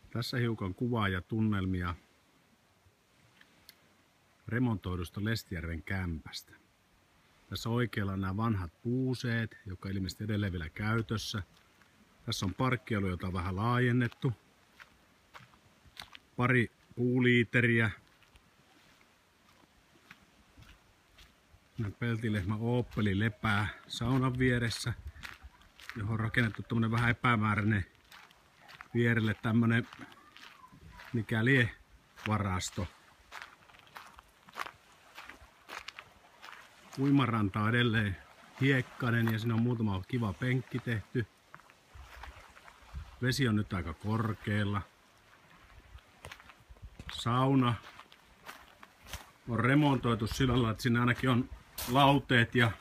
Tässä hiukan kuvaa ja tunnelmia remontoidusta Lestijärven kämpästä. Tässä oikealla on nämä vanhat puuseet, jotka ilmeisesti edelleen vielä käytössä. Tässä on parkkialue, jota on vähän laajennettu. Pari puuliiteriä. Peltilehmä Opeli lepää saunan vieressä, johon on rakennettu tämmönen vähän epämääräinen vierelle tämmönen mikä lie varasto. Uimaranta on edelleen hiekkainen ja siinä on muutama kiva penkki tehty. Vesi on nyt aika korkealla. Sauna on remontoitu sillä lailla, että siinä ainakin on lauteet ja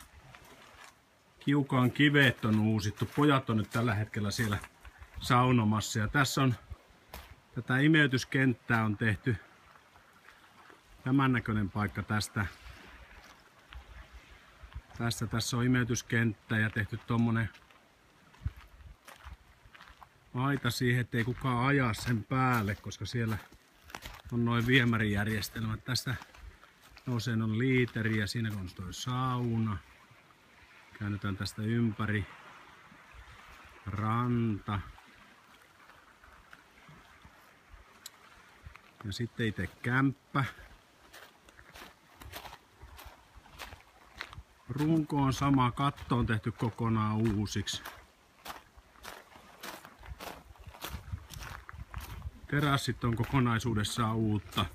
kiukaan kivet on uusittu. Pojat on nyt tällä hetkellä siellä saunomassa ja tässä on tätä imeytyskenttää on tehty tämän näköinen paikka tästä. Tässä on imeytyskenttä ja tehty tommonen aita siihen, ettei kukaan ajaa sen päälle, koska siellä on noin viemärijärjestelmät. Tästä nousee on liiteri ja siinä on toi sauna. Käännytään tästä ympäri. Ranta. Ja sitten itse kämppä. Runko on sama, katto on tehty kokonaan uusiksi. Terassit on kokonaisuudessaan uutta.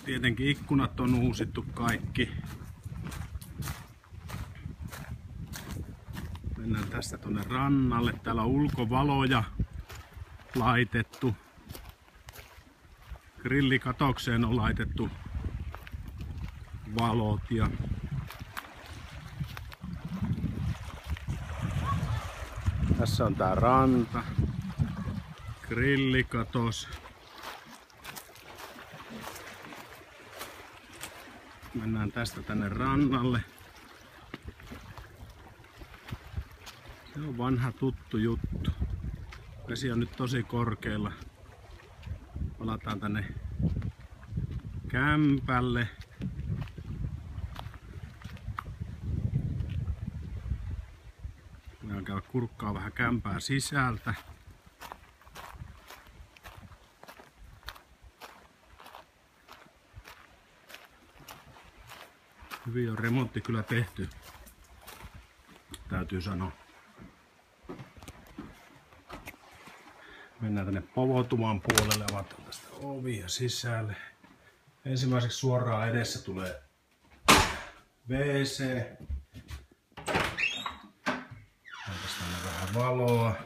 Tietenkin ikkunat on uusittu kaikki. Mennään tästä tuonne rannalle. Täällä on ulkovaloja laitettu. Grillikatokseen on laitettu valot ja tässä on tää ranta. Grillikatos. Mennään tästä tänne rannalle. Se on vanha tuttu juttu. Vesi on nyt tosi korkealla. Palataan tänne kämpälle. Voidaan käydä kurkkaa vähän kämpää sisältä. Hyvin on remontti kyllä tehty, täytyy sanoa. Mennään tänne povoutumaan puolelle, avataan tästä ovia sisälle. Ensimmäiseksi suoraan edessä tulee WC. Tästä on vähän valoa.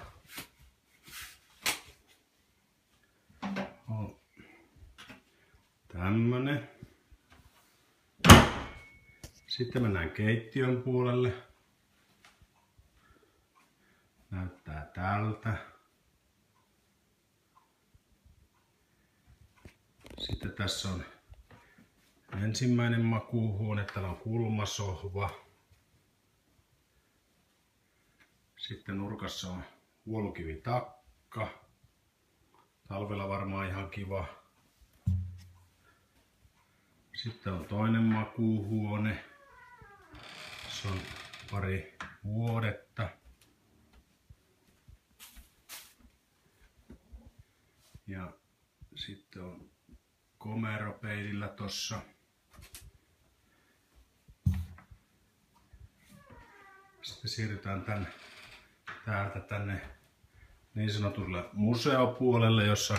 On tämmönen. Sitten mennään keittiön puolelle. Näyttää tältä. Sitten tässä on ensimmäinen makuuhuone. Täällä on kulmasohva. Sitten nurkassa on vuolukivitakka. Talvella varmaan ihan kiva. Sitten on toinen makuuhuone. Se on pari vuodetta. Ja sitten on komero peilillä tossa. Sitten siirrytään täältä tänne niin sanotulle museopuolelle, jossa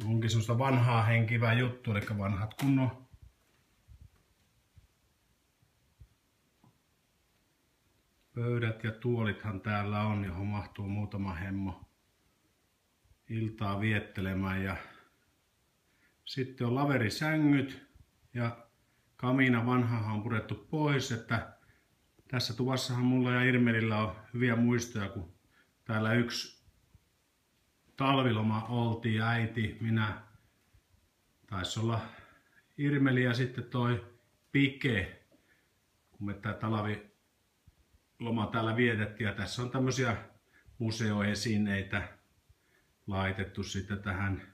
onkin semmoista vanhaa henkivää juttu, eli vanhat kunnon pöydät ja tuolithan täällä on, johon mahtuu muutama hemmo iltaa viettelemään. Ja sitten on laverisängyt ja kamiina vanhahan on purettu pois, että tässä tuvassahan mulla ja Irmelillä on hyviä muistoja, kun täällä yksi talviloma oltiin, äiti, minä, taisi olla Irmeli ja sitten toi Pike, kun me tää talviloma täällä vietettiin. Ja tässä on tämmösiä museoesineitä, laitettu sitten tähän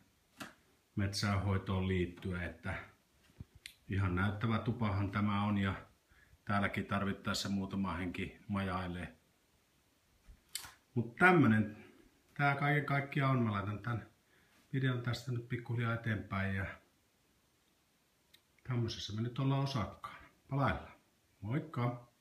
metsänhoitoon liittyen, että ihan näyttävä tupahan tämä on ja täälläkin tarvittaessa muutama henki majailee. Mutta tämmönen tää kaiken kaikkiaan on. Mä laitan tän videon tästä nyt pikkuhiljaa eteenpäin ja tämmöisessä me nyt ollaan osakkaana. Palaillaan. Moikka!